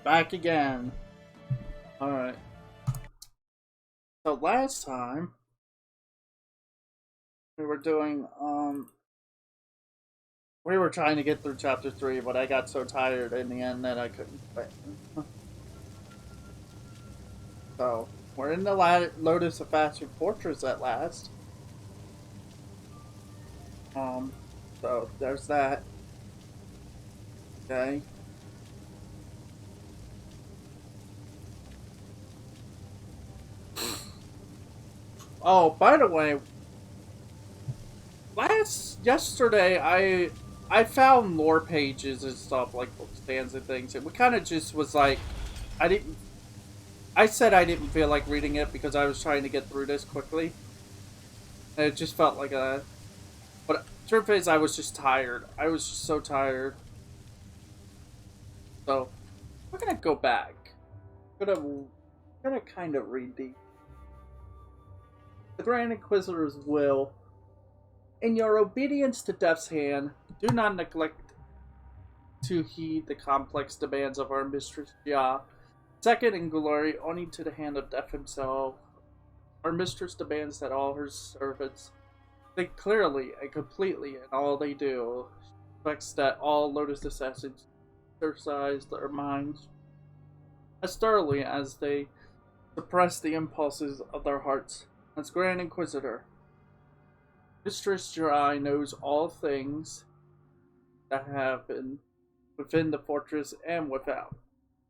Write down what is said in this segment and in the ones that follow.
Back again. Alright. So last time we were doing we were trying to get through chapter 3, but I got so tired in the end that I couldn't quit. So we're in the Lotus of Fashion Fortress at last. Um so there's that. Okay. Oh, by the way, yesterday I found lore pages and stuff like book stands and things. And we kind of just was like, I didn't. I said I didn't feel like reading it because I was trying to get through this quickly. And it just felt like a. But truth is, I was just tired. I was just so tired. So we're gonna go back. Gonna kind of read the Grand Inquisitor's will. In your obedience to Death's Hand, do not neglect to heed the complex demands of our mistress Jia. Second in glory only to the hand of Death himself. Our mistress demands that all her servants think clearly and completely in all they do. She expects that all Lotus assassins exercise their minds as thoroughly as they suppress the impulses of their hearts. As Grand Inquisitor, Mistress Jirai knows all things that happen within the fortress and without.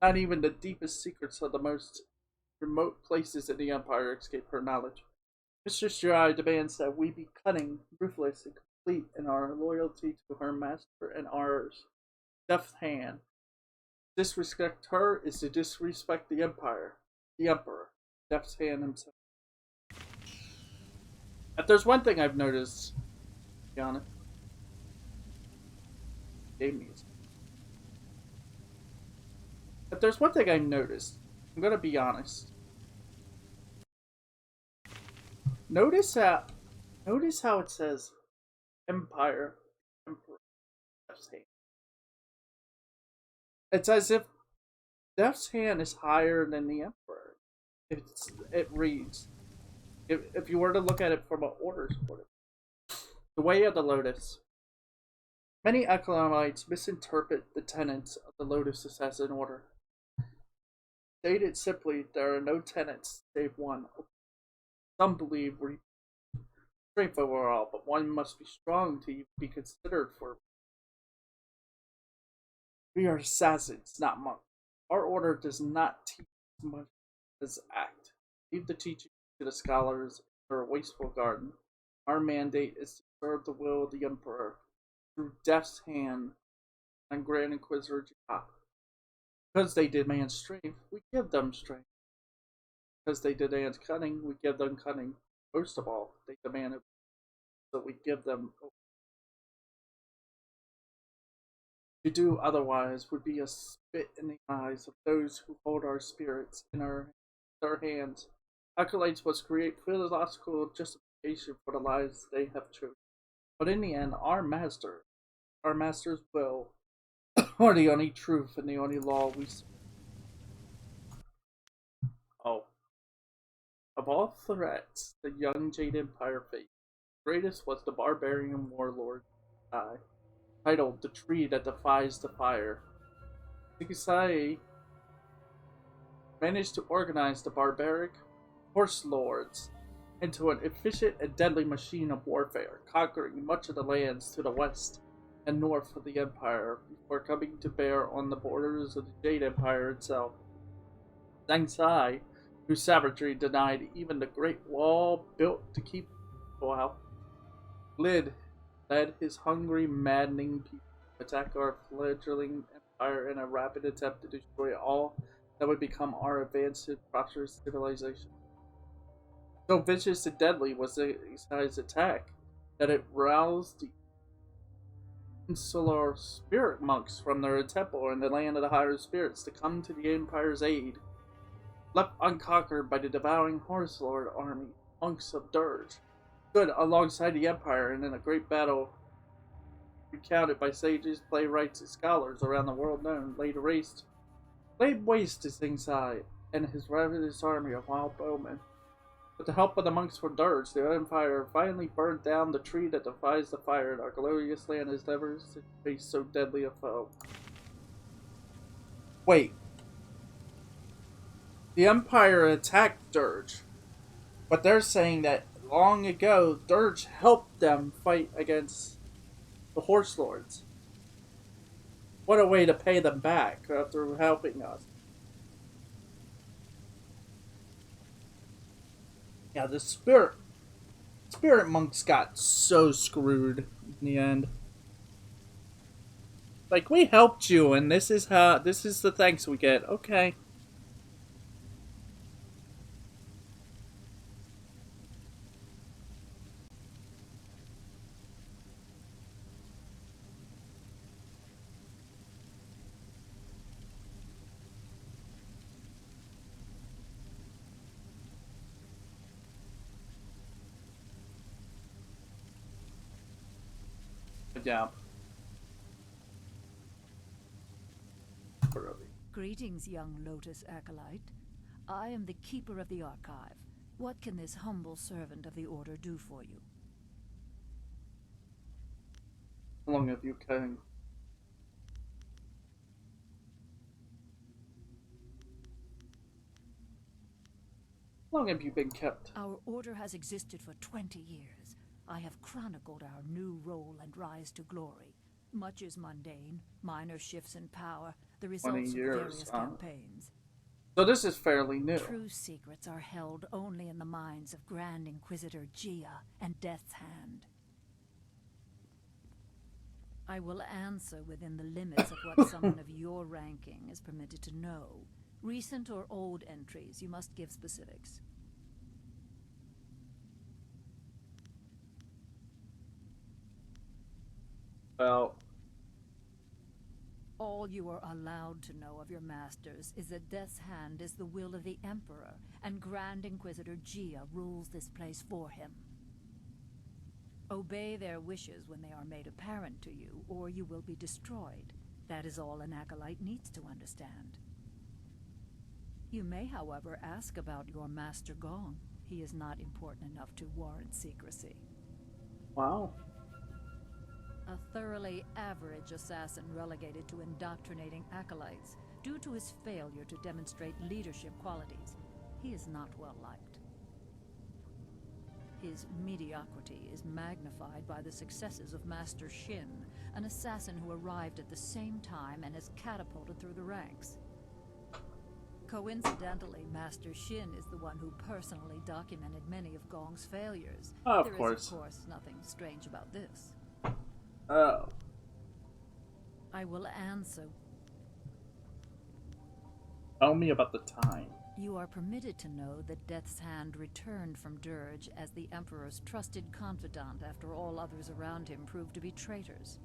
Not even the deepest secrets of the most remote places in the Empire escape her knowledge. Mistress Jirai demands that we be cunning, ruthless, and complete in our loyalty to her master and ours. Death's Hand. Disrespect her is to disrespect the Empire, the Emperor, Death's Hand himself. If there's one thing I've noticed, to be honest, game music. If there's one thing I've noticed, I'm gonna be honest. Notice how it says Empire, Emperor, Death's Hand. It's as if Death's Hand is higher than the Emperor. It reads. If you were to look at it from an order point of view. The Way of the Lotus. Many acolytes misinterpret the tenets of the Lotus Assassin Order. Stated simply, there are no tenets save one. Some believe strength overall, but one must be strong to be considered for. We are assassins, not monks. Our order does not teach as much as act. Leave the teaching to the scholars in their wasteful garden. Our mandate is to serve the will of the Emperor through Death's Hand and Grand Inquisitor Jia. Because they demand strength, we give them strength. Because they demand cunning, we give them cunning. Most of all, they demand it, so we give them. To do otherwise would be a spit in the eyes of those who hold our spirits in their hands. Acolytes must create philosophical justification for the lives they have chosen. But in the end, our master's will, are the only truth and the only law we see. Oh. Of all threats the young Jade Empire faced, the greatest was the barbarian warlord titled The Tree That Defies the Fire. Sigisai managed to organize the barbaric horse lords into an efficient and deadly machine of warfare, conquering much of the lands to the west and north of the Empire before coming to bear on the borders of the Jade Empire itself. Zhang Sai, whose savagery denied even the great wall built to keep people out, led his hungry, maddening people to attack our fledgling empire in a rapid attempt to destroy all that would become our advanced and prosperous civilization. So vicious and deadly was his attack that it roused the insular spirit monks from their temple in the land of the higher spirits to come to the Empire's aid. Left unconquered by the devouring Horse Lord army, monks of Dirge stood alongside the Empire and in a great battle recounted by sages, playwrights, and scholars around the world known, laid waste laid waste his inside and his ravenous army of wild bowmen. With the help of the monks from Dirge, the Empire finally burned down the tree that defies the fire, and our glorious land has never faced so deadly a foe. Wait. The Empire attacked Dirge, but they're saying that long ago, Dirge helped them fight against the Horse Lords. What a way to pay them back after helping us. Yeah, the spirit monks got so screwed in the end. Like, we helped you, and this is the thanks we get. Okay. Yeah. Greetings, young Lotus Acolyte. I am the Keeper of the Archive. What can this humble servant of the Order do for you? How long have you been? How long have you been kept? Our Order has existed for 20 years. I have chronicled our new role and rise to glory. Much is mundane, minor shifts in power, the results of various campaigns. So this is fairly new. True secrets are held only in the minds of Grand Inquisitor Gia and Death's Hand. I will answer within the limits of what someone of your ranking is permitted to know. Recent or old entries, you must give specifics. Well, all you are allowed to know of your masters is that Death's Hand is the will of the Emperor, and Grand Inquisitor Gia rules this place for him. Obey their wishes when they are made apparent to you, or you will be destroyed. That is all an acolyte needs to understand. You may, however, ask about your Master Gong. He is not important enough to warrant secrecy. Wow. A thoroughly average assassin relegated to indoctrinating acolytes due to his failure to demonstrate leadership qualities. He is not well liked. His mediocrity is magnified by the successes of Master Shin, an assassin who arrived at the same time and is catapulted through the ranks. Coincidentally, Master Shin is the one who personally documented many of Gong's failures. Of course. There is, of course, nothing strange about this. Oh. I will answer. Tell me about the time. You are permitted to know that Death's Hand returned from Dirge as the Emperor's trusted confidant after all others around him proved to be traitors.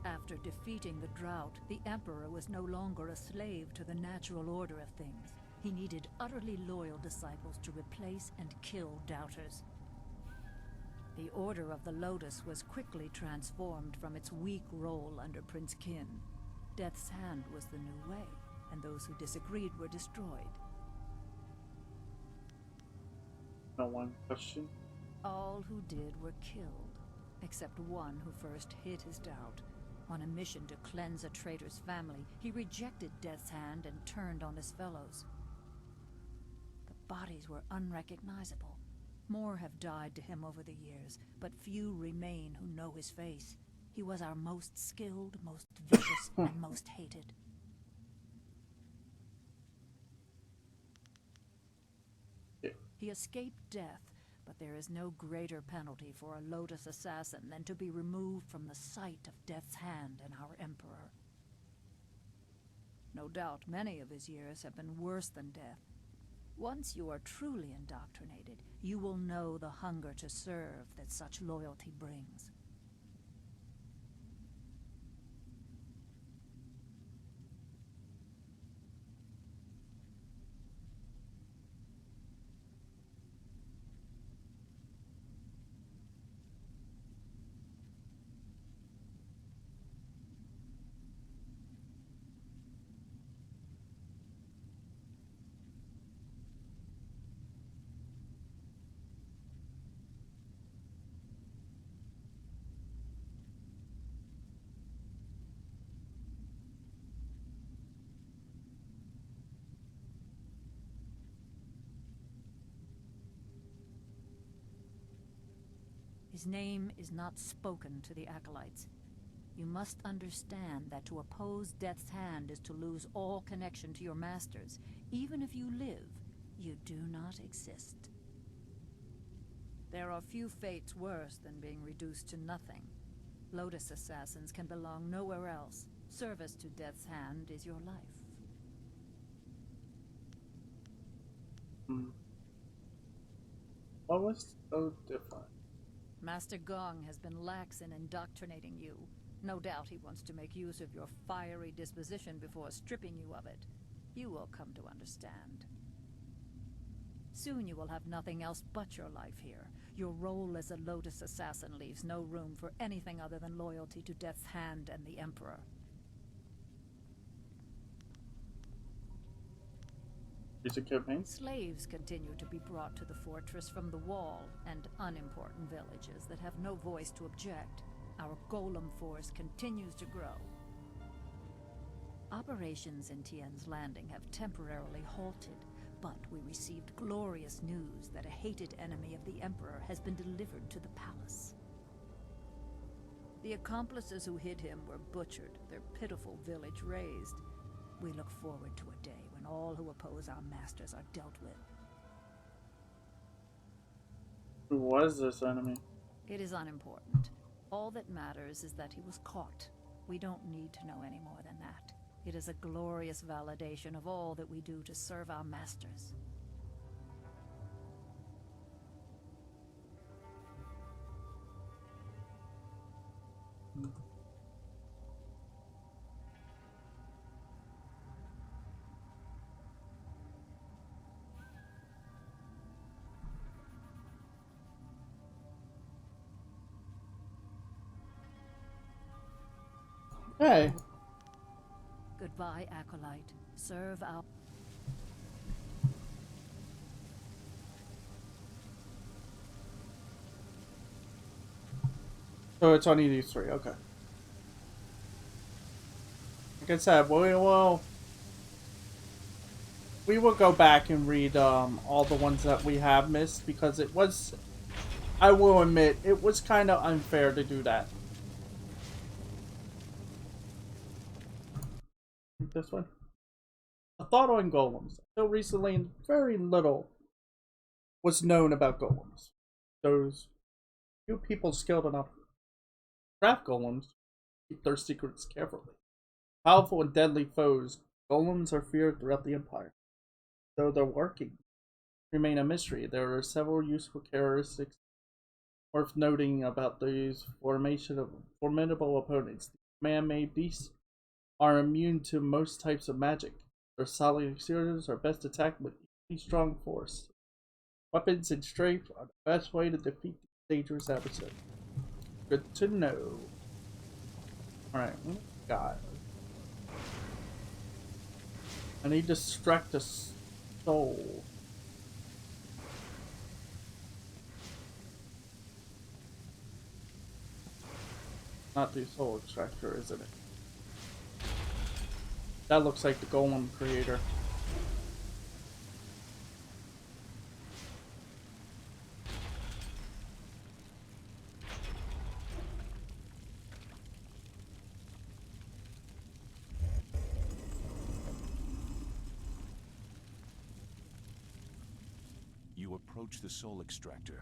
After defeating the drought, the Emperor was no longer a slave to the natural order of things. He needed utterly loyal disciples to replace and kill doubters. The Order of the Lotus was quickly transformed from its weak role under Prince Qin. Death's Hand was the new way, and those who disagreed were destroyed. No one question. All who did were killed, except one who first hid his doubt. On a mission to cleanse a traitor's family, he rejected Death's Hand and turned on his fellows. The bodies were unrecognizable. More have died to him over the years, but few remain who know his face. He was our most skilled, most vicious, and most hated. He escaped death, but there is no greater penalty for a Lotus assassin than to be removed from the sight of Death's Hand and our Emperor. No doubt many of his years have been worse than death. Once you are truly indoctrinated, you will know the hunger to serve that such loyalty brings. His name is not spoken to the acolytes. You must understand that to oppose Death's Hand is to lose all connection to your masters. Even if you live, you do not exist. There are few fates worse than being reduced to nothing. Lotus assassins can belong nowhere else. Service to Death's Hand is your life. What was so different? Master Gong has been lax in indoctrinating you. No doubt he wants to make use of your fiery disposition before stripping you of it. You will come to understand. Soon you will have nothing else but your life here. Your role as a Lotus assassin leaves no room for anything other than loyalty to Death's Hand and the Emperor. Slaves continue to be brought to the fortress from the wall and unimportant villages that have no voice to object. Our golem force continues to grow. Operations in Tien's Landing have temporarily halted, but we received glorious news that a hated enemy of the Emperor has been delivered to the palace. The accomplices who hid him were butchered, their pitiful village razed. We look forward to a day when all who oppose our masters are dealt with. Who was this enemy? It is unimportant. All that matters is that he was caught. We don't need to know any more than that. It is a glorious validation of all that we do to serve our masters. Hey. Goodbye, Acolyte. Serve our... So it's only these three, okay. Like I said, we will go back and read all the ones that we have missed, because it was, I will admit, it was kind of unfair to do that. This one. A thought on golems. Until recently, very little was known about golems. Those few people skilled enough to craft golems keep their secrets carefully. Powerful and deadly foes, golems are feared throughout the Empire. Though their working remain a mystery, there are several useful characteristics worth noting about these formation of formidable opponents. These man-made beasts are immune to most types of magic. Their solid exteriors are best attacked with equally strong force. Weapons and strength are the best way to defeat these dangerous adversaries. Good to know. Alright, what do we got? I need to extract a soul. Not the soul extractor, isn't it? That looks like the golem creator. You approach the soul extractor.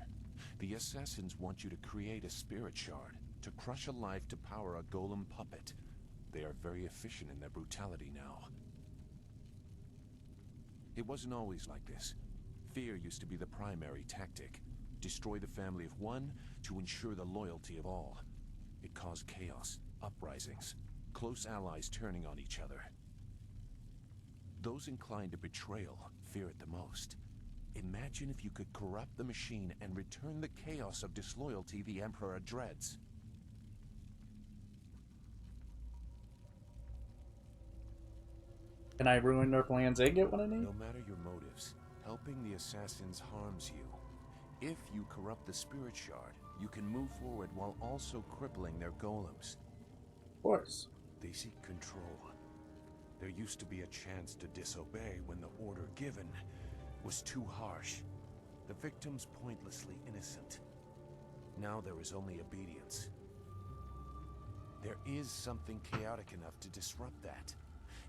The assassins want you to create a spirit shard to crush a life to power a golem puppet. They are very efficient in their brutality now. It wasn't always like this. Fear used to be the primary tactic. Destroy the family of one to ensure the loyalty of all. It caused chaos, uprisings, close allies turning on each other. Those inclined to betrayal fear it the most. Imagine if you could corrupt the machine and return the chaos of disloyalty the Emperor dreads. Can I ruin their plans and get what I need? No matter your motives, helping the assassins harms you. If you corrupt the spirit shard, you can move forward while also crippling their golems. Of course. They seek control. There used to be a chance to disobey when the order given was too harsh. The victims pointlessly innocent. Now there is only obedience. There is something chaotic enough to disrupt that.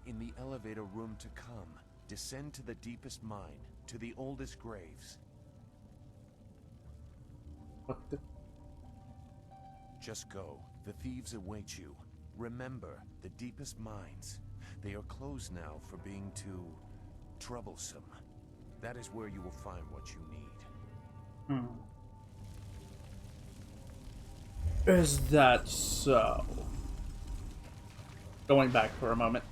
In the elevator room to come, descend to the deepest mine, to the oldest graves. What the? Just go. The thieves await you. Remember, the deepest mines. They are closed now for being too troublesome. That is where you will find what you need. Is that so? Going back for a moment.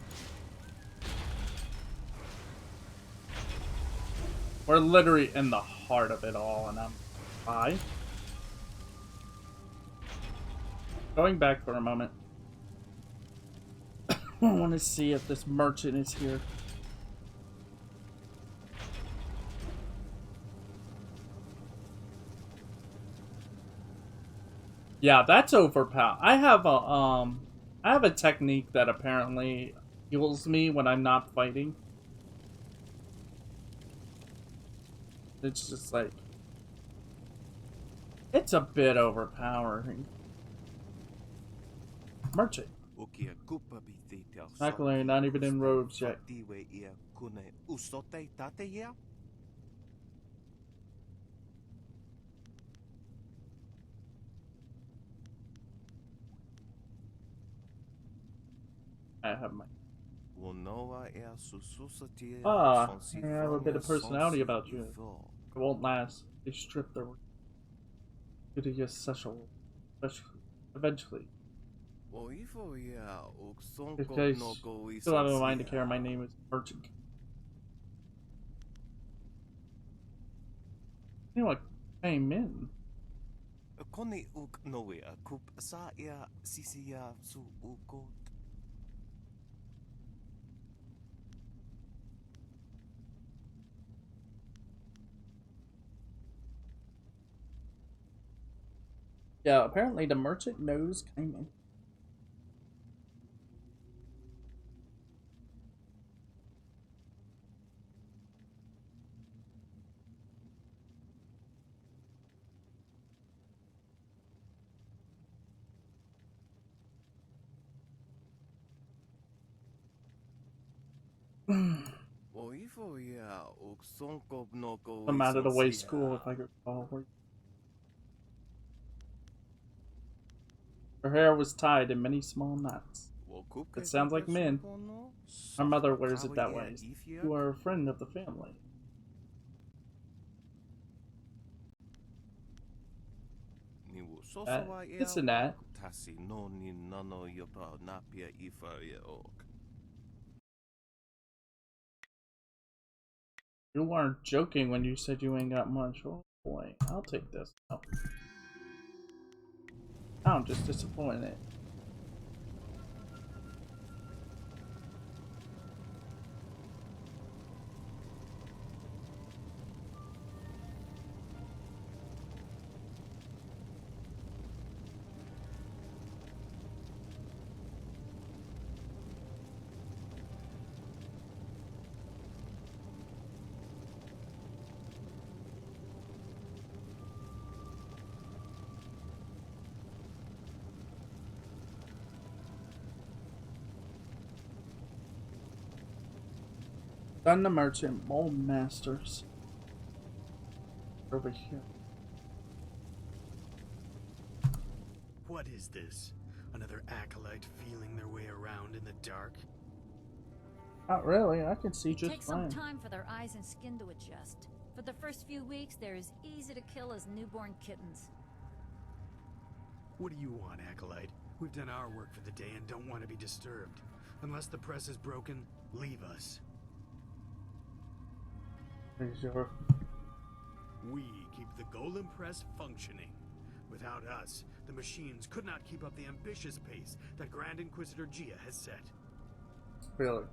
We're literally in the heart of it all, and I'm fine. Going back for a moment. I want to see if this merchant is here. Yeah, that's overpowered. I have a technique that apparently heals me when I'm not fighting. It's just like it's a bit overpowering. Merchant. Luckily, not even in robes yet. I have my. Ah, I have a bit of personality about you. It won't last. They strip their to your sexual, eventually. In case you still have a mind to care, my name is Merchant. You know what came in? Yeah, apparently the merchant knows Kaiman. I'm out of the way school if I could recall. Her hair was tied in many small knots. It sounds like Min. Our mother wears it that way. You are a friend of the family. This and that. You weren't joking when you said you ain't got much. Oh boy, I'll take this. Oh. I'm just disappointed. Done the merchant, mold masters. Over here. What is this? Another acolyte feeling their way around in the dark? Not really, I can see It just takes fine. some time for their eyes and skin to adjust. For the first few weeks, they're as easy to kill as newborn kittens. What do you want, acolyte? We've done our work for the day and don't want to be disturbed. Unless the press is broken, leave us. Sure. We keep the Golem press functioning. Without us, the machines could not keep up the ambitious pace that Grand Inquisitor Gia has set. Really?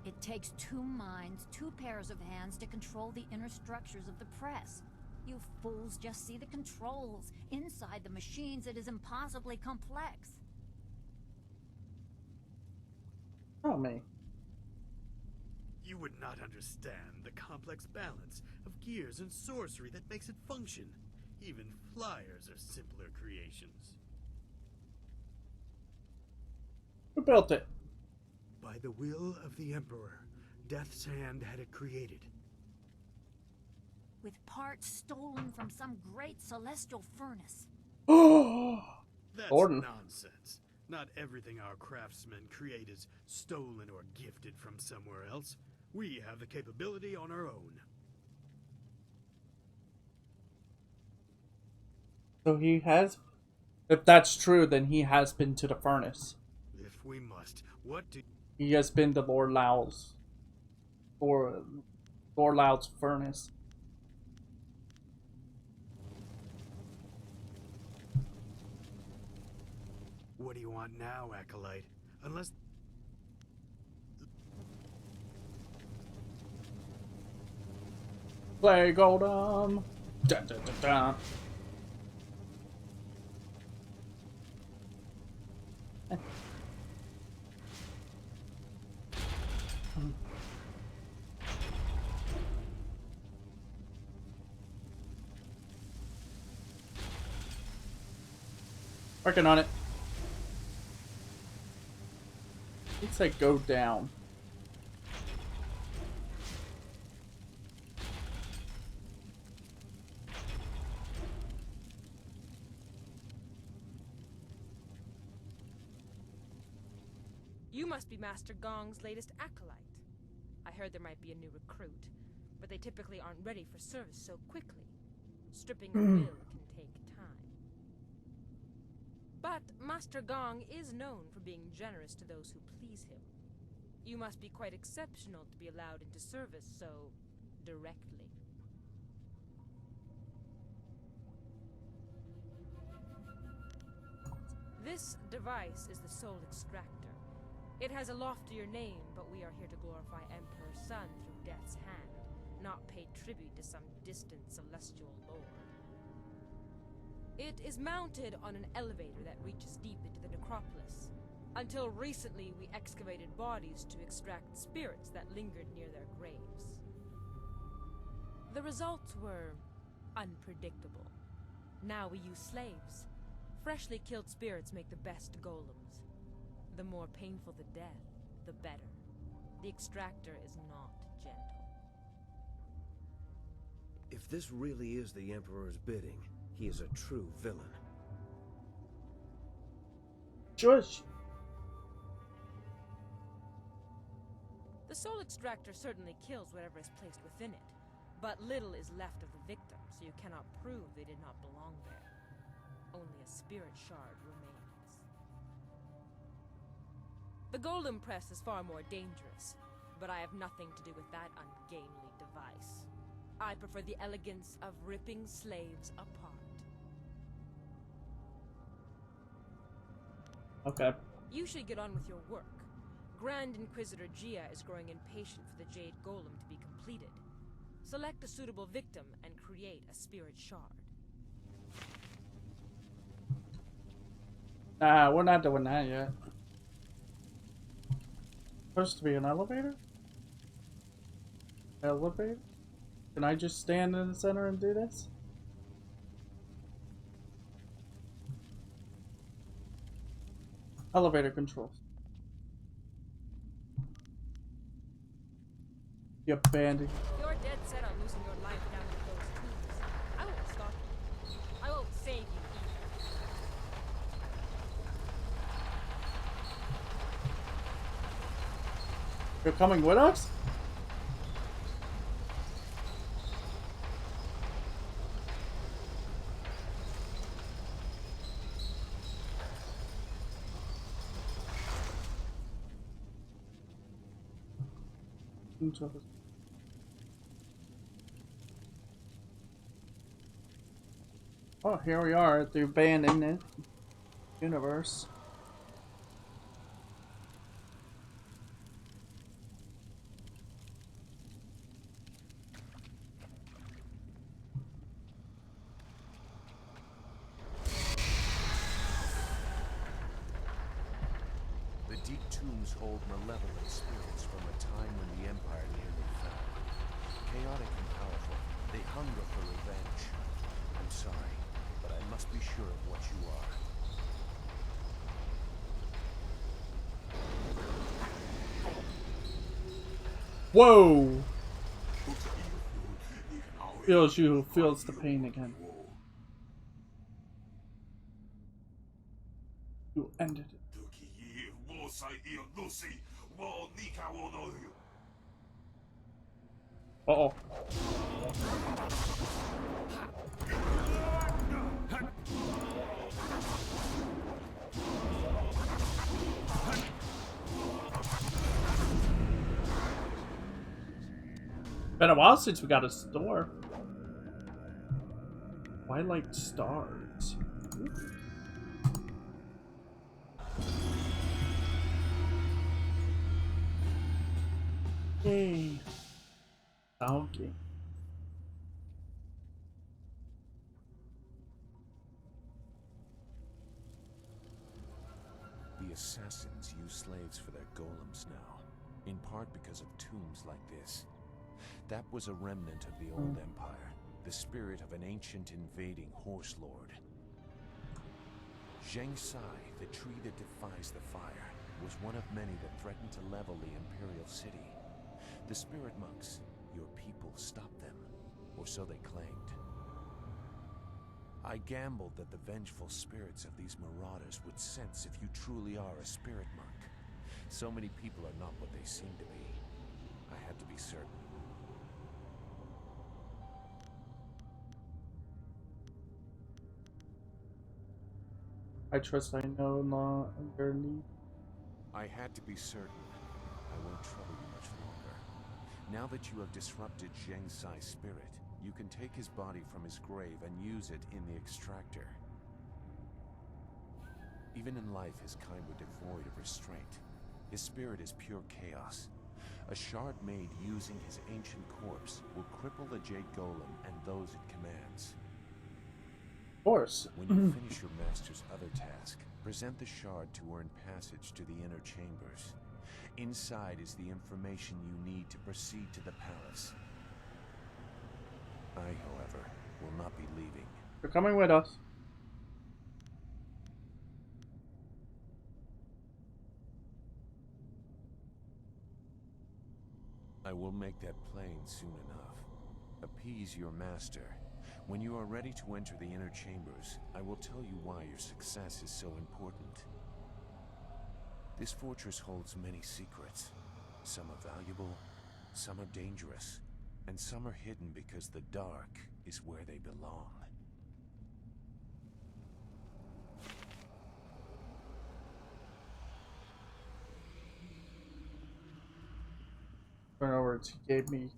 It takes 2 minds, 2 pairs of hands to control the inner structures of the press. You fools just see the controls. Inside the machines, it is impossibly complex. Tell me. You would not understand the complex balance of gears and sorcery that makes it function. Even flyers are simpler creations. Who built it? By the will of the Emperor, Death's Hand had it created. With parts stolen from some great celestial furnace. That's Gordon. nonsense. Not everything our craftsmen create is stolen or gifted from somewhere else. We have the capability on our own. So he has. If that's true, then he has been to the furnace. If we must, what do... He has been to Lord Lau's. Or Lord Lau's furnace. What do you want now, Acolyte? Unless... Play Goldum. Dun, dun, dun, dun. Working on it. It said go down. You must be Master Gong's latest acolyte. I heard there might be a new recruit, but they typically aren't ready for service so quickly. Stripping a will can take time. But Master Gong is known for being generous to those who please him. You must be quite exceptional to be allowed into service so directly. This device is the Soul Extractor. It has a loftier name, but we are here to glorify Emperor Sun through Death's Hand, not pay tribute to some distant celestial lord. It is mounted on an elevator that reaches deep into the necropolis. Until recently, we excavated bodies to extract spirits that lingered near their graves. The results were unpredictable. Now we use slaves. Freshly killed spirits make the best golems. The more painful the death, the better. The extractor is not gentle. If this really is the Emperor's bidding, he is a true villain. Shush. The soul extractor certainly kills whatever is placed within it, but little is left of the victim, so you cannot prove they did not belong there. Only a spirit shard remains. The golem press is far more dangerous, but I have nothing to do with that ungainly device. I prefer the elegance of ripping slaves apart. Okay. You should get on with your work. Grand Inquisitor Gia is growing impatient for the Jade Golem to be completed. Select a suitable victim and create a spirit shard. Nah, we're not doing that yet. Supposed to be an elevator? Elevator? Can I just stand in the center and do this? Elevator controls. You bandit. You're dead set on losing your life down with those tools. I won't stop you. I won't save you either. You're coming with us? Oh, here we are at the abandoned universe. The deep tombs hold malevolent spirits from a time when the Empire nearly fell. Chaotic and powerful, they hunger for revenge. I'm sorry. Whoa! Feels you, feels the pain again. You ended it. Uh-oh. Been a while since we got a store. Twilight Stars. Ooh. Yay. Okay. The assassins use slaves for their golems now, in part because of tombs like this. That was a remnant of the old empire, the spirit of an ancient invading horse lord. Zheng Sai, the tree that defies the fire, was one of many that threatened to level the imperial city. The spirit monks, your people, stopped them, or so they claimed. I gambled that the vengeful spirits of these marauders would sense if you truly are a spirit monk. So many people are not what they seem to be. I had to be certain. I trust I no longer need. I had to be certain. I won't trouble you much longer. Now that you have disrupted Zheng Sai's spirit, you can take his body from his grave and use it in the extractor. Even in life, his kind were devoid of restraint. His spirit is pure chaos. A shard made using his ancient corpse will cripple the Jade Golem and those it commands. Of course. When you finish your master's other task, present the shard to earn passage to the inner chambers. Inside is the information you need to proceed to the palace. I, however, will not be leaving. You're coming with us. I will make that plain soon enough. Appease your master. When you are ready to enter the inner chambers, I will tell you why your success is so important. This fortress holds many secrets. Some are valuable, some are dangerous, and some are hidden because the dark is where they belong. In other words, he gave me.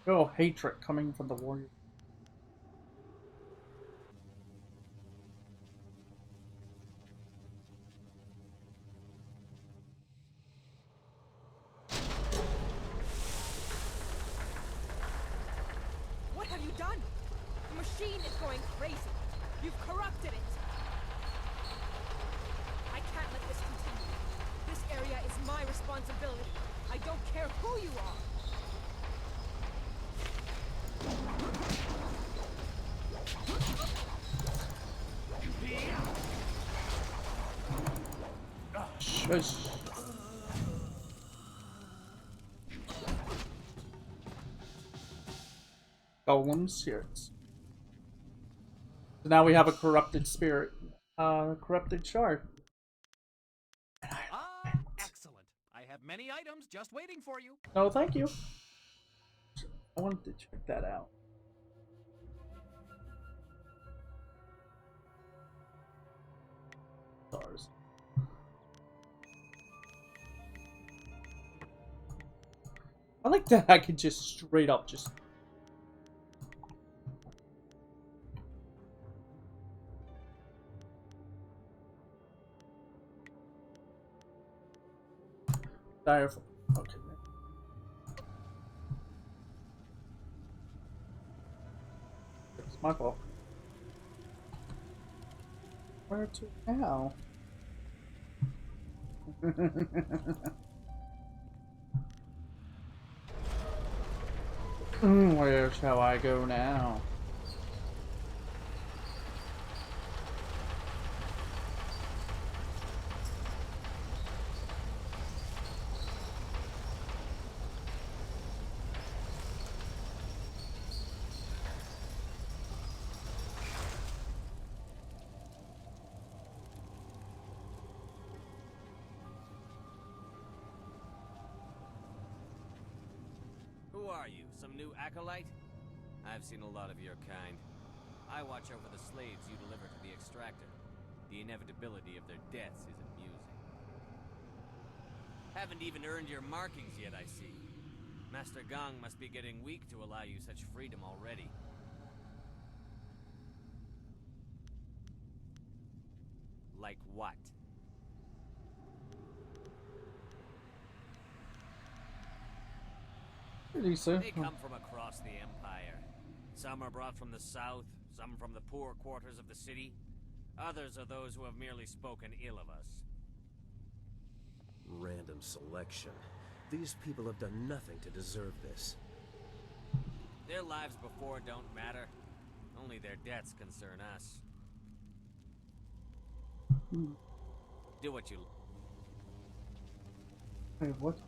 Oh, hatred coming from the warrior. What have you done? The machine is going crazy. You've corrupted it. I can't let this continue. This area is my responsibility. I don't care who you are. Shush. Golem spirits. So now we have a corrupted spirit. Corrupted shard. Excellent. I have many items just waiting for you. No, thank you. I wanted to check that out. Stars. I like that I could just straight up just... Direful. Okay. It's my fault. Where to now? Where shall I go now? are you? Some new acolyte? I've seen a lot of your kind. I watch over the slaves you deliver to the extractor. The inevitability of their deaths is amusing. Haven't even earned your markings yet, I see. Master Gong must be getting weak to allow you such freedom already. Like what? Pretty soon. They come from across the Empire. Some are brought from the south, some from the poor quarters of the city. Others are those who have merely spoken ill of us. Random selection. These people have done nothing to deserve this. Their lives before don't matter. Only their deaths concern us. Do what you... Wait, what?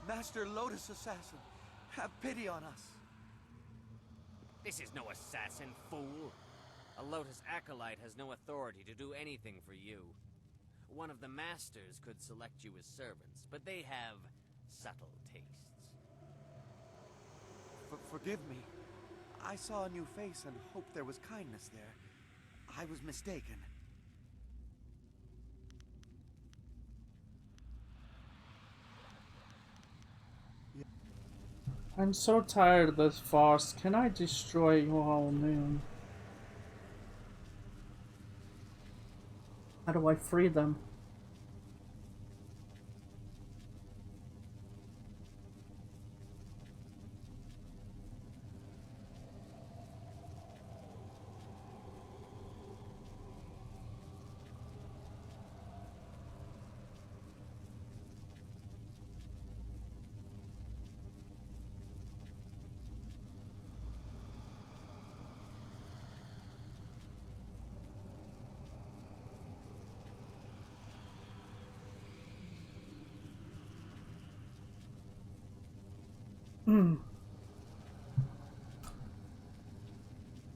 Master Lotus Assassin, have pity on us. This is no assassin, fool. A Lotus Acolyte has no authority to do anything for you. One of the masters could select you as servants, but they have subtle tastes. Forgive me. I saw a new face and hoped there was kindness there. I was mistaken. I'm so tired of this farce. Can I destroy you all noon? How do I free them?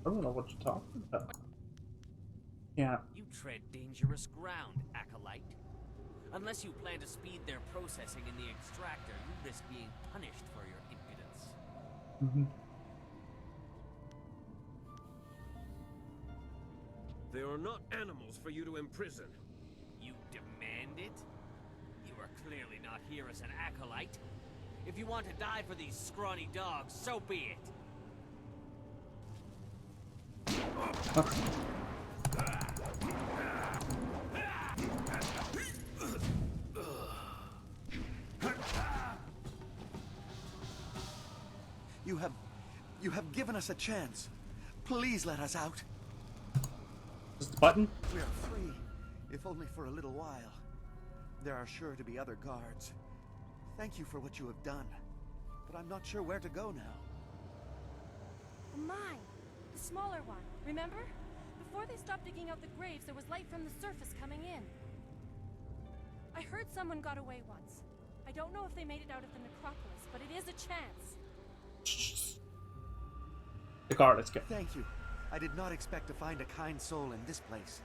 I don't know what you're talking about. Yeah. You tread dangerous ground, Acolyte. Unless you plan to speed their processing in the extractor, you risk being punished for your impudence. They are not animals for you to imprison. You demand it? You are clearly not here as an Acolyte. If you want to die for these scrawny dogs, so be it. You have given us a chance. Please let us out. Is the button? We are free, if only for a little while. There are sure to be other guards. Thank you for what you have done, but I'm not sure where to go now. The mine! The smaller one, remember? Before they stopped digging out the graves, there was light from the surface coming in. I heard someone got away once. I don't know if they made it out of the necropolis, but it is a chance. The guard, let's go. Thank you. I did not expect to find a kind soul in this place.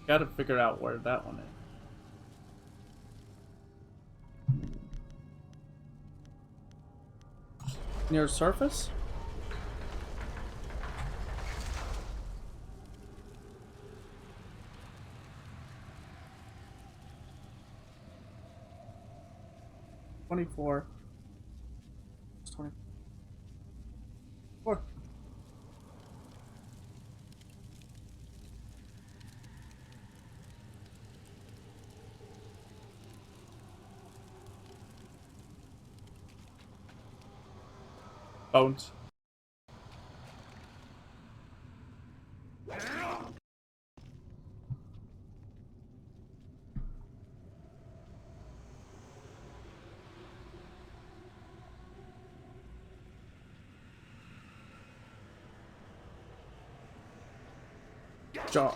Gotta figure out where that one is. Near surface? $24. It's 24. Bones. jar.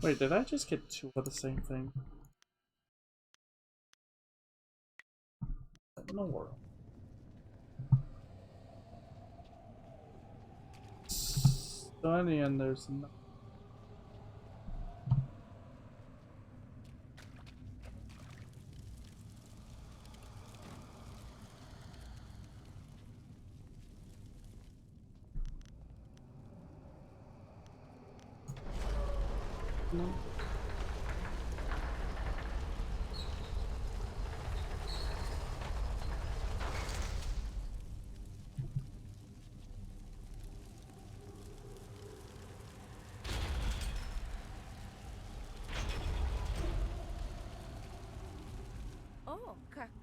Wait, did I just get two of the same thing? In the world. So in the end, there's no. No. Oh,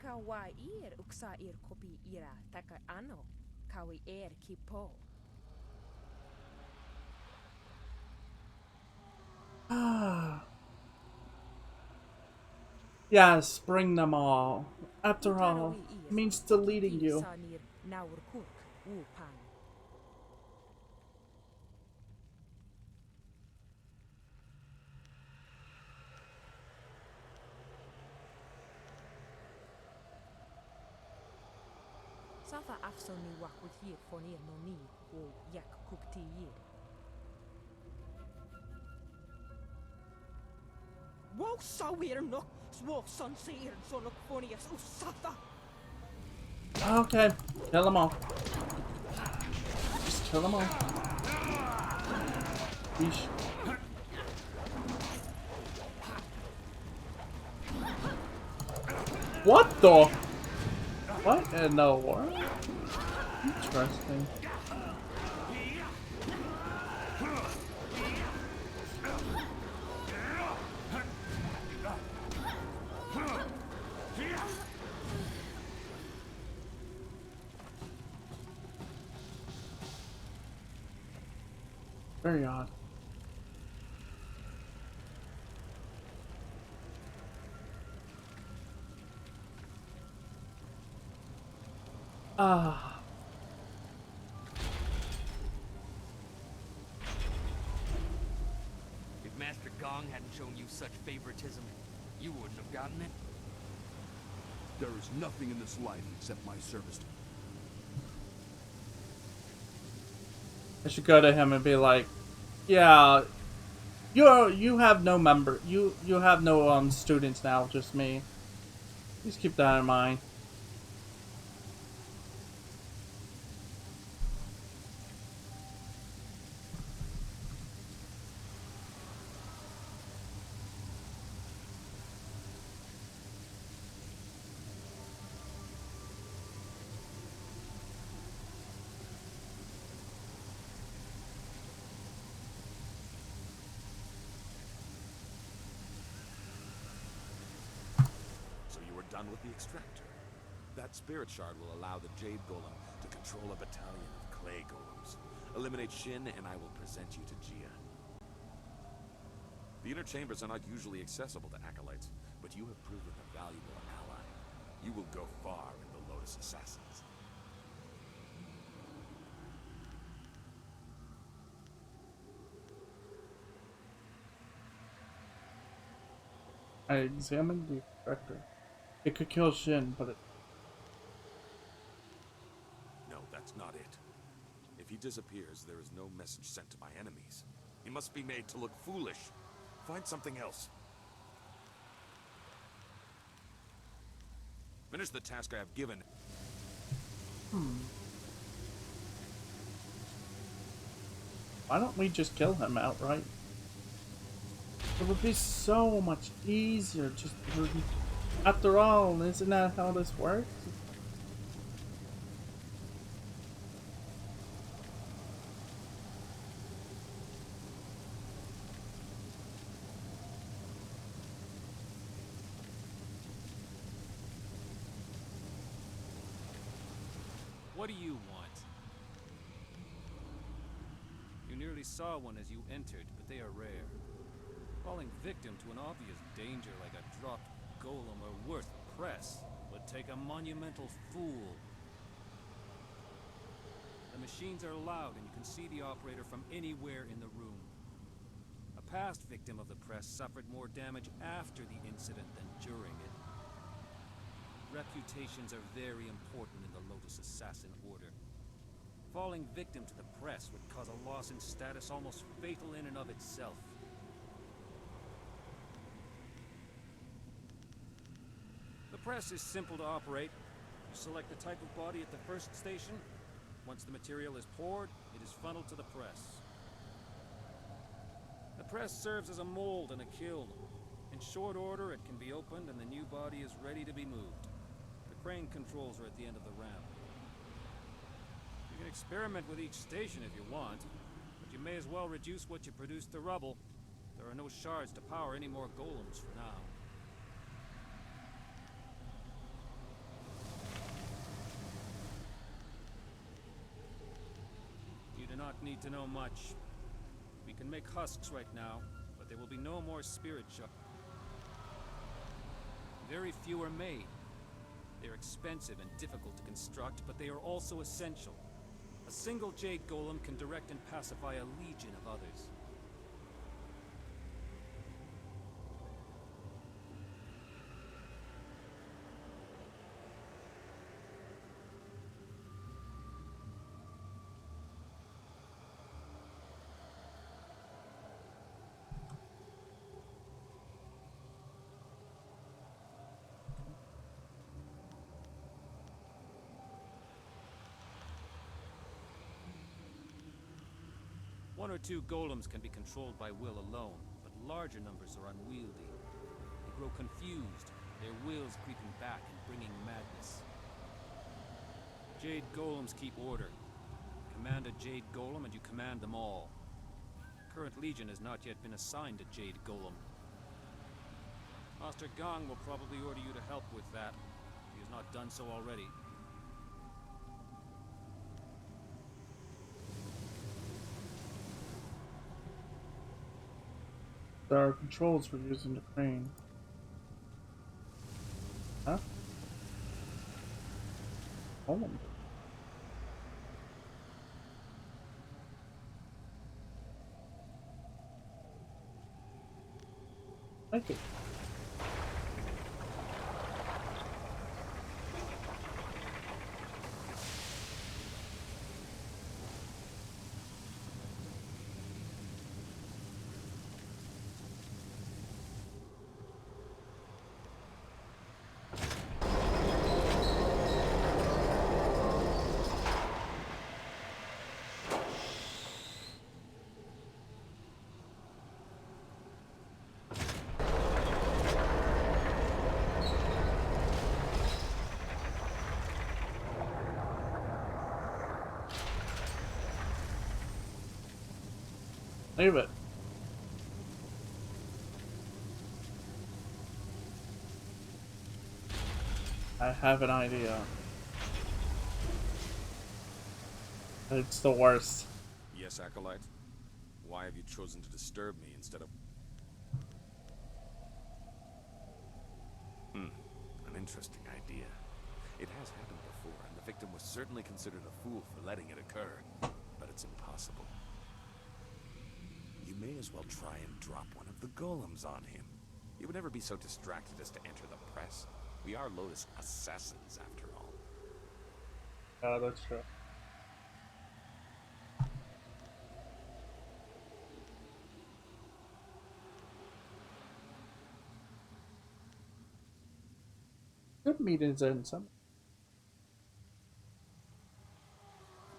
kawaii uksa kopi ira taka ano. Kawi kipo. Yes, bring them all. After all, it means deleting you. Safa afsoni wak with yir foni no ni o yak kukti yir. Wow, so we're no swore sunseer and so look funny as Usata. Okay, kill them all. Just kill them all. Yeesh. What the? What in the world? Interesting. Very odd. Ah. If Master Gong hadn't shown you such favoritism, you wouldn't have gotten it. There is nothing in this life except my service. I should go to him and be like, yeah, you have no member, you have no students now, just me. Please keep that in mind. Done with the extractor. That spirit shard will allow the Jade Golem to control a battalion of clay golems. Eliminate Shin and I will present you to Gia. The inner chambers are not usually accessible to acolytes, but you have proven a valuable ally. You will go far in the Lotus Assassins. I examined the extractor. It could kill Shin, but it... No, that's not it. If he disappears, there is no message sent to my enemies. He must be made to look foolish. Find something else. Finish the task I have given. Why don't we just kill him outright? It would be so much easier just to... After all, isn't that how this works? What do you want? You nearly saw one as you entered, but they are rare. Falling victim to an obvious danger like a dropped golem or worse, press would take a monumental fool. The machines are loud, and you can see the operator from anywhere in the room. A past victim of the press suffered more damage after the incident than during it. Reputations are very important in the Lotus Assassin Order. Falling victim to the press would cause a loss in status almost fatal in and of itself. The press is simple to operate. You select the type of body at the first station. Once the material is poured, it is funneled to the press. The press serves as a mold and a kiln. In short order, it can be opened and the new body is ready to be moved. The crane controls are at the end of the ramp. You can experiment with each station if you want, but you may as well reduce what you produce to rubble. There are no shards to power any more golems for now. You do not need to know much. We can make husks right now, but there will be no more spirit shards. Very few are made. They're expensive and difficult to construct, but they are also essential. A single Jade Golem can direct and pacify a legion of others. One or two golems can be controlled by will alone, but larger numbers are unwieldy. They grow confused, their wills creeping back and bringing madness. Jade Golems keep order. Command a Jade Golem and you command them all. Current Legion has not yet been assigned a Jade Golem. Master Gong will probably order you to help with that, if he has not done so already. There are controls for using the crane. Huh? Oh. Thank you. Leave it. I have an idea. It's the worst. Yes, Acolyte? Why have you chosen to disturb me instead of... An interesting idea. It has happened before, and the victim was certainly considered a fool for letting it occur. But it's impossible. You may as well try and drop one of the golems on him. You would never be so distracted as to enter the press. We are Lotus assassins, after all. Yeah, that's true. Good meetings in some.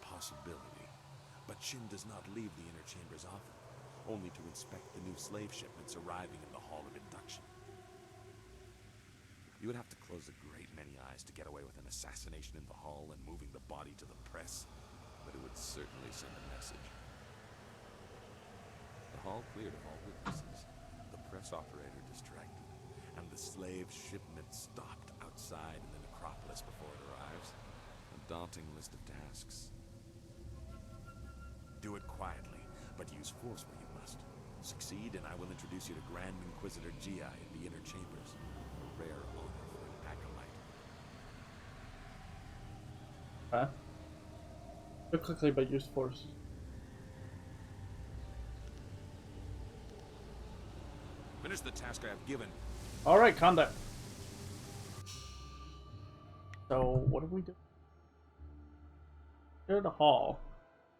Possibility. But Shin does not leave the inner chambers often, only to inspect the new slave shipments arriving in the Hall of Induction. You would have to close a great many eyes to get away with an assassination in the hall and moving the body to the press, but it would certainly send a message. The hall cleared of all witnesses, the press operator distracted, and the slave shipment stopped outside in the necropolis before it arrives. A daunting list of tasks. Do it quietly, but use force where you must. Succeed, and I will introduce you to Grand Inquisitor Gia in the inner chambers. A rare honor for an acolyte. Huh? Quickly, but use force. Finish the task I have given. Alright, conduct. So, what do we do? Go to the hall.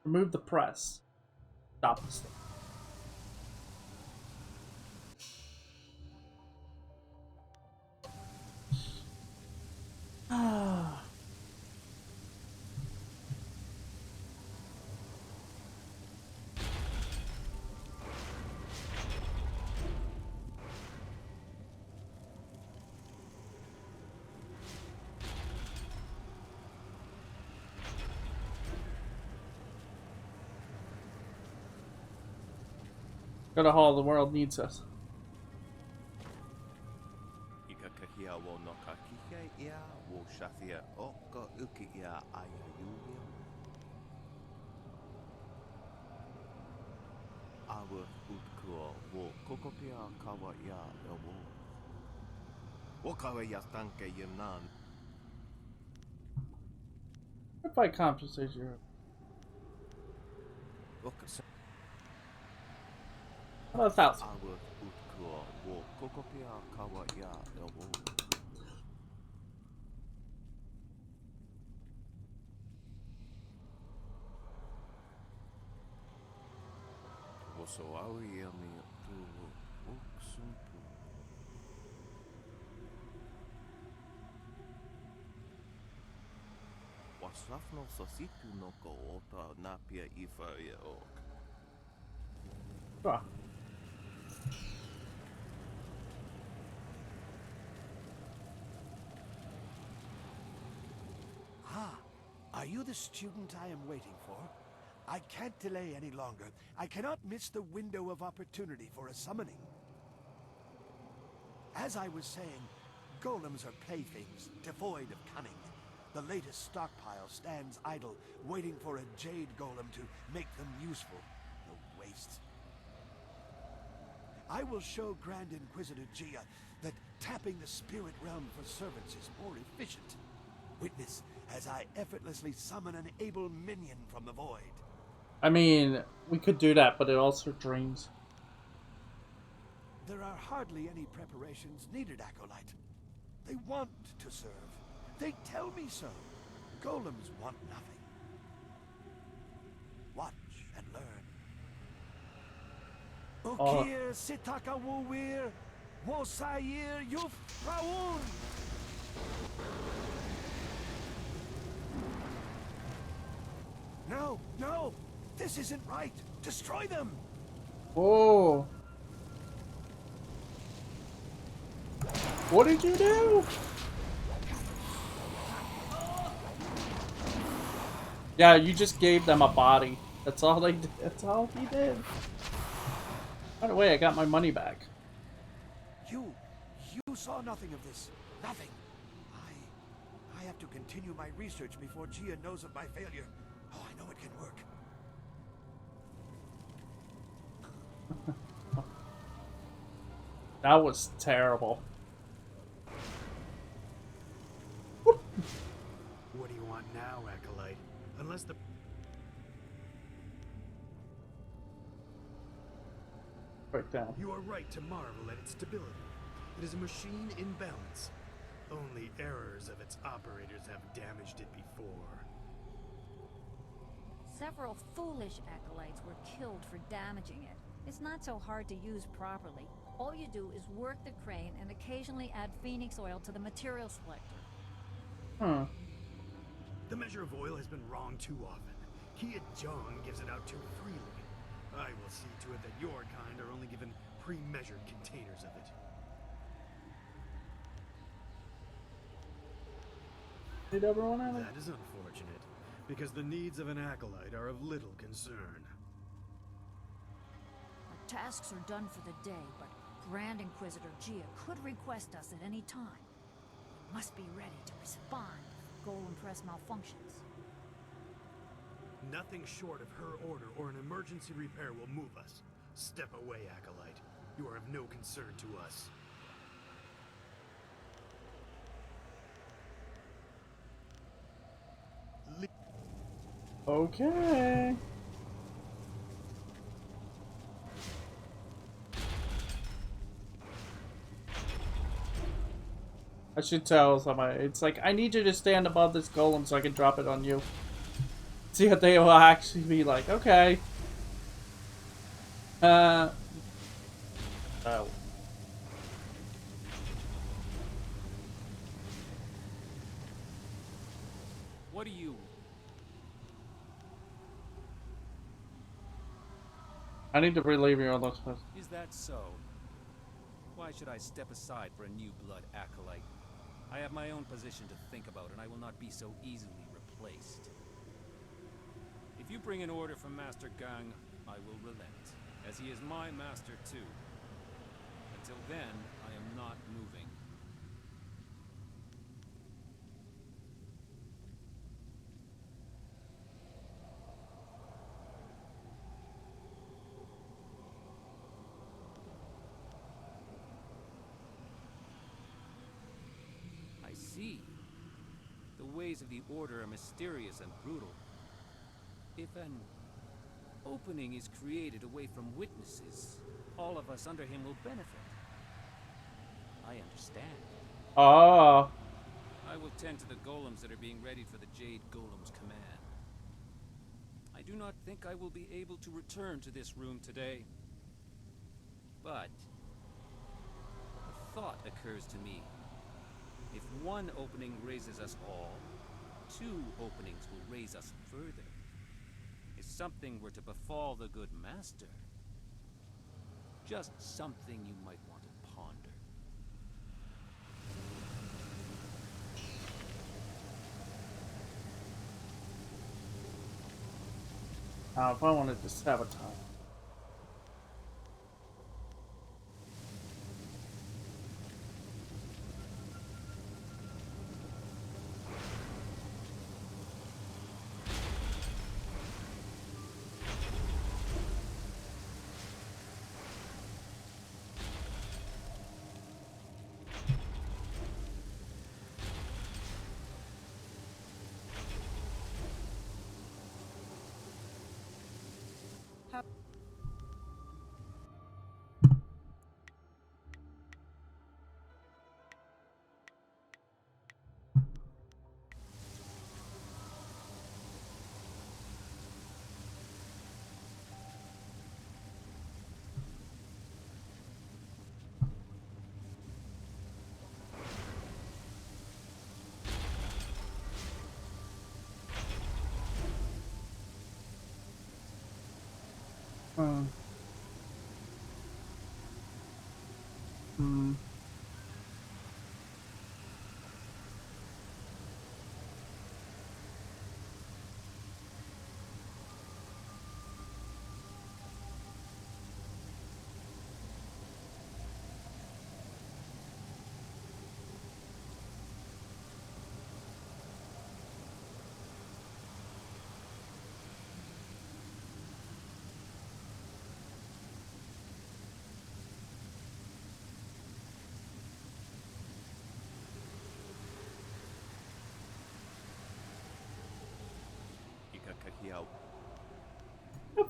Remove the press. Stop the stick. Ah. Go to hall, the world needs us. If I compensate you. How about 1,000? Ah. Are you the student I am waiting for? I can't delay any longer. I cannot miss the window of opportunity for a summoning. As I was saying, golems are playthings, devoid of cunning. The latest stockpile stands idle, waiting for a jade golem to make them useful. No waste. I will show Grand Inquisitor Gia that tapping the spirit realm for servants is more efficient. Witness as I effortlessly summon an able minion from the void. I mean, we could do that, but it also drains. There are hardly any preparations needed, Acolyte. They want to serve. They tell me so. Golems want nothing. Watch and learn. Okir sitaka wowir, wosayir yuf praun. No, no! This isn't right! Destroy them! Whoa! What did you do? Yeah, you just gave them a body. That's all they did. That's all he did. By the way, I got my money back. You saw nothing of this. Nothing. I have to continue my research before Gia knows of my failure. Oh, I know it can work. That was terrible. What do you want now, Acolyte? Unless the... Right down. You are right to marvel at its stability. It is a machine in balance. Only errors of its operators have damaged it before. Several foolish acolytes were killed for damaging it. It's not so hard to use properly. All you do is work the crane and occasionally add phoenix oil to the material selector. Hmm. The measure of oil has been wrong too often. Kia Jong gives it out too freely. I will see to it that your kind are only given pre-measured containers of it. Did everyone have it? That is unfortunate, because the needs of an acolyte are of little concern. Our tasks are done for the day, but Grand Inquisitor Gia could request us at any time. We must be ready to respond if Golem Press malfunctions. Nothing short of her order or an emergency repair will move us. Step away, Acolyte. You are of no concern to us. Okay. I should tell somebody. It's like, I need you to stand above this golem so I can drop it on you. See if they will actually be like, okay. Oh. What do you... I need to relieve your looks. Is that so? Why should I step aside for a new blood acolyte? I have my own position to think about, and I will not be so easily replaced. If you bring an order from Master Gang, I will relent, as he is my master too. Until then, I am not moving. I see. The ways of the Order are mysterious and brutal. If an opening is created away from witnesses, all of us under him will benefit. I understand. Oh. I will tend to the golems that are being readied for the Jade Golem's command. I do not think I will be able to return to this room today. But a thought occurs to me. If one opening raises us all, 2 openings will raise us further. If something were to befall the good master, just something you might want to ponder. If I wanted to sabotage.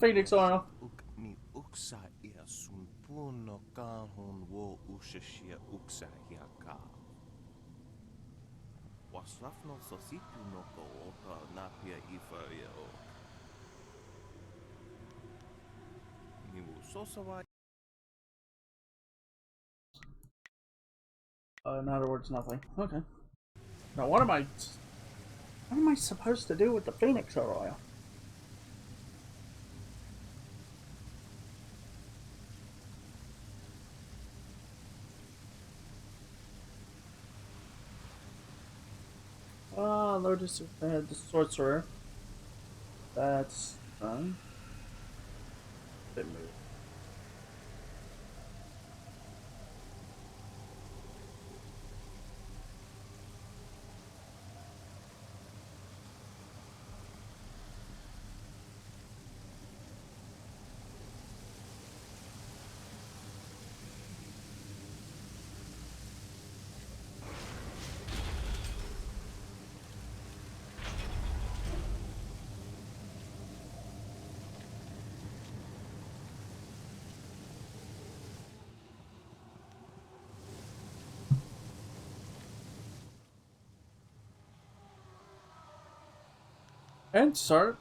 Phoenix oil. Ni uksa ia sun puno kahun wo ushashia uksa hiaka. Wasrafno sositu no ko oka napia ifa yo. Nimu sosawa. In other words, nothing. Okay. Now, what am I supposed to do with the Phoenix oil? Lotus the sorcerer. That's done. They move. And start.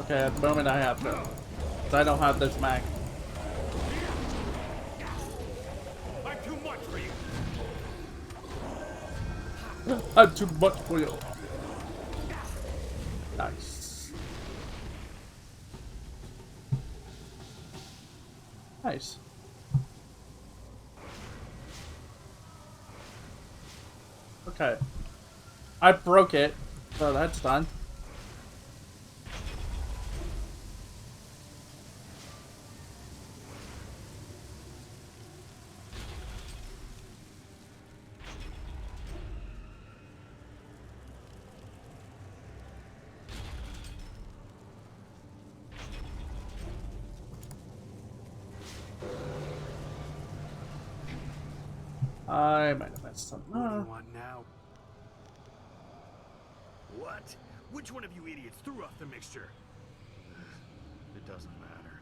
Okay, at the moment I have to. 'Cause I don't have this mag. I'm too much for you. I'm too much for you. Nice. Nice. Okay. I broke it, so that's done. I might have messed something What do you up. want now? What? Which one of you idiots threw off the mixture? It doesn't matter.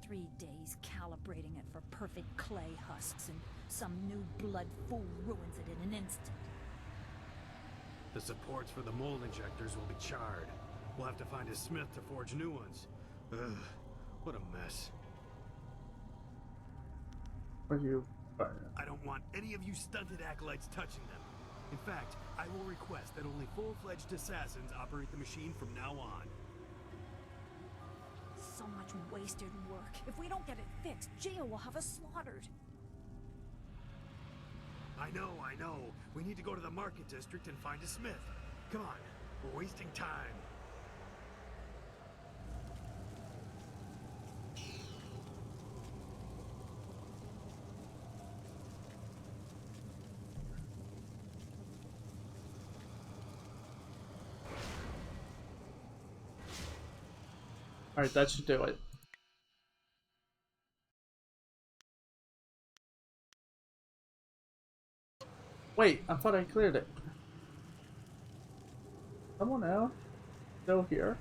3 days calibrating it for perfect clay husks, and some new blood fool ruins it in an instant. The supports for the mold injectors will be charred. We'll have to find a smith to forge new ones. Ugh, what a mess. Are you? I don't want any of you stunted acolytes touching them. In fact, I will request that only full-fledged assassins operate the machine from now on. So much wasted work. If we don't get it fixed, Geo will have us slaughtered. I know. We need to go to the market district and find a smith. Come on, we're wasting time. Alright, that should do it. Wait, I thought I cleared it. Someone else? Still here?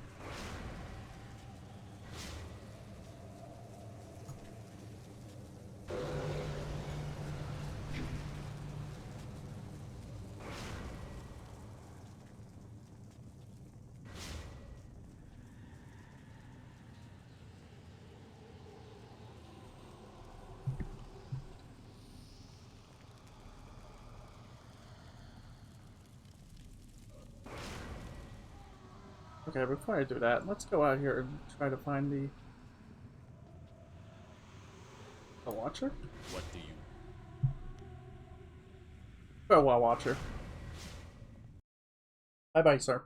Okay, before I do that, let's go out here and try to find the Watcher? What do you... Watcher. Bye-bye, sir.